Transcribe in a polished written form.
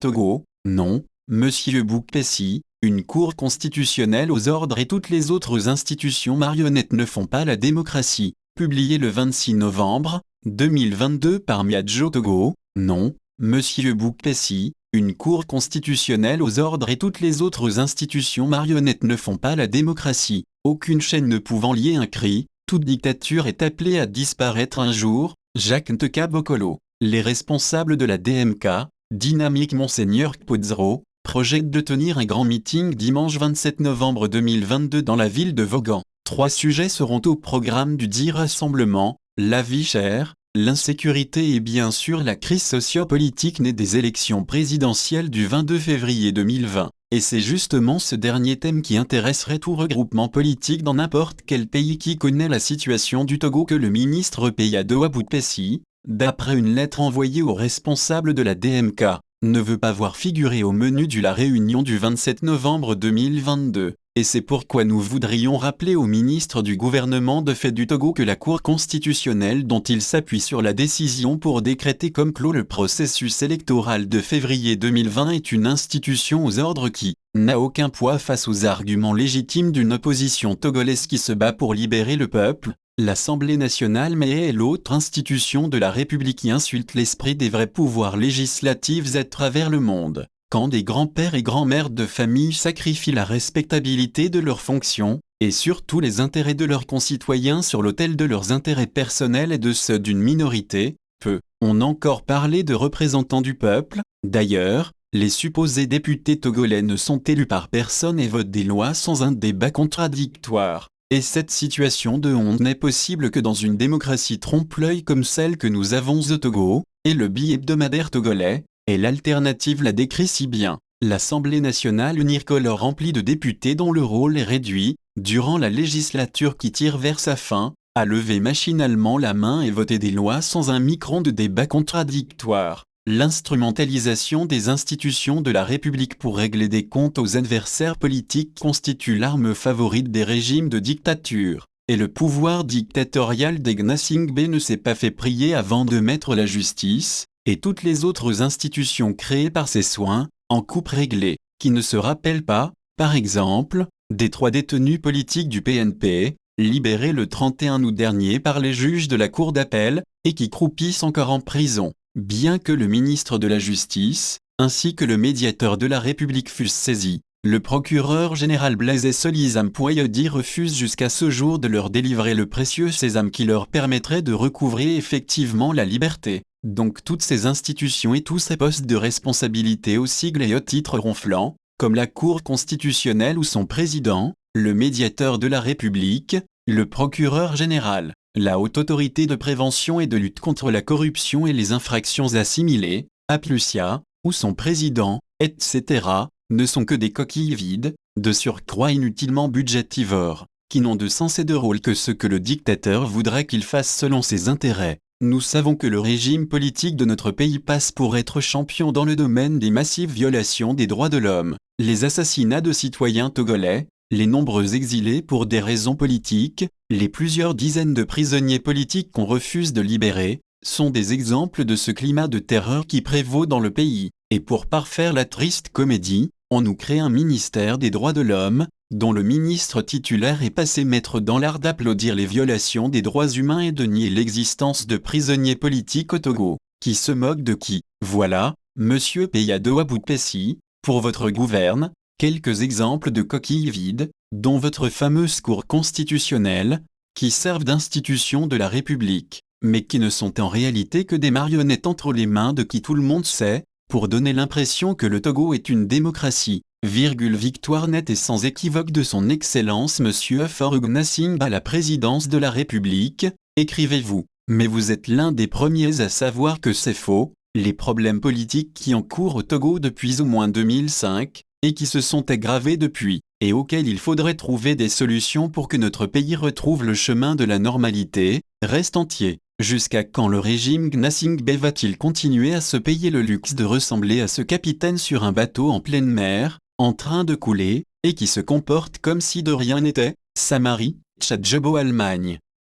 Togo, non, Monsieur Boukpessi, une cour constitutionnelle aux ordres et toutes les autres institutions marionnettes ne font pas la démocratie. Publié le 26 novembre 2022 par Miadjo Togo, non, Monsieur Boukpessi, une cour constitutionnelle aux ordres et toutes les autres institutions marionnettes ne font pas la démocratie. Aucune chaîne ne pouvant lier un cri, toute dictature est appelée à disparaître un jour. Jacques Nteka Bokolo. Les responsables de la DMK, Dynamique Monseigneur Kpodzro, projettent de tenir un grand meeting dimanche 27 novembre 2022 dans la ville de Vaughan. 3 sujets seront au programme du dit rassemblement, la vie chère, l'insécurité et bien sûr la crise socio-politique née des élections présidentielles du 22 février 2020. Et c'est justement ce dernier thème qui intéresserait tout regroupement politique dans n'importe quel pays qui connaît la situation du Togo que le ministre Peyadoa Boukpessi, d'après une lettre envoyée aux responsables de la DMK, ne veut pas voir figurer au menu de la réunion du 27 novembre 2022. Et c'est pourquoi nous voudrions rappeler au ministre du gouvernement de fait du Togo que la Cour constitutionnelle dont il s'appuie sur la décision pour décréter comme clos le processus électoral de février 2020 est une institution aux ordres qui n'a aucun poids face aux arguments légitimes d'une opposition togolaise qui se bat pour libérer le peuple. L'Assemblée nationale mais est l'autre institution de la République qui insulte l'esprit des vrais pouvoirs législatifs à travers le monde. Quand des grands-pères et grands-mères de famille sacrifient la respectabilité de leurs fonctions, et surtout les intérêts de leurs concitoyens sur l'autel de leurs intérêts personnels et de ceux d'une minorité, on encore parlé de représentants du peuple. D'ailleurs, les supposés députés togolais ne sont élus par personne et votent des lois sans un débat contradictoire. Et cette situation de honte n'est possible que dans une démocratie trompe-l'œil comme celle que nous avons au Togo, et le bi-hebdomadaire togolais, et l'alternative la décrit si bien. L'Assemblée nationale unicolore remplie de députés dont le rôle est réduit, durant la législature qui tire vers sa fin, à lever machinalement la main et voter des lois sans un micron de débat contradictoire. L'instrumentalisation des institutions de la République pour régler des comptes aux adversaires politiques constitue l'arme favorite des régimes de dictature. Et le pouvoir dictatorial des Gnassingbé ne s'est pas fait prier avant de mettre la justice, et toutes les autres institutions créées par ses soins, en coupe réglée, qui ne se rappellent pas, par exemple, des 3 détenus politiques du PNP, libérés le 31 août dernier par les juges de la Cour d'appel, et qui croupissent encore en prison. Bien que le ministre de la Justice, ainsi que le médiateur de la République fussent saisis, le procureur général Blaise Solizam Poyodi refuse jusqu'à ce jour de leur délivrer le précieux sésame qui leur permettrait de recouvrer effectivement la liberté. Donc toutes ces institutions et tous ces postes de responsabilité aux sigles et aux titres ronflants, comme la Cour constitutionnelle ou son président, le médiateur de la République, le procureur général, la Haute Autorité de prévention et de lutte contre la corruption et les infractions assimilées, APLUSIA, ou son président, etc., ne sont que des coquilles vides, de surcroît inutilement budgétivores, qui n'ont de sens et de rôle que ce que le dictateur voudrait qu'ils fassent selon ses intérêts. Nous savons que le régime politique de notre pays passe pour être champion dans le domaine des massives violations des droits de l'homme, les assassinats de citoyens togolais, les nombreux exilés pour des raisons politiques, les plusieurs dizaines de prisonniers politiques qu'on refuse de libérer, sont des exemples de ce climat de terreur qui prévaut dans le pays. Et pour parfaire la triste comédie, on nous crée un ministère des droits de l'homme, dont le ministre titulaire est passé maître dans l'art d'applaudir les violations des droits humains et de nier l'existence de prisonniers politiques au Togo. Qui se moque de qui? Voilà, Monsieur Peyadoa Boukpessi, pour votre gouverne, quelques exemples de coquilles vides, dont votre fameuse Cour constitutionnelle, qui servent d'institution de la République, mais qui ne sont en réalité que des marionnettes entre les mains de qui tout le monde sait, pour donner l'impression que le Togo est une démocratie. Victoire nette et sans équivoque de son Excellence Monsieur Faure Gnassingbé à la présidence de la République, écrivez-vous. Mais vous êtes l'un des premiers à savoir que c'est faux. Les problèmes politiques qui encourent au Togo depuis au moins 2005, et qui se sont aggravés depuis, et auxquels il faudrait trouver des solutions pour que notre pays retrouve le chemin de la normalité, restent entiers. Jusqu'à quand le régime Gnassingbé va-t-il continuer à se payer le luxe de ressembler à ce capitaine sur un bateau en pleine mer, en train de couler, et qui se comporte comme si de rien n'était? Samari, Tchadjobo Allemagne.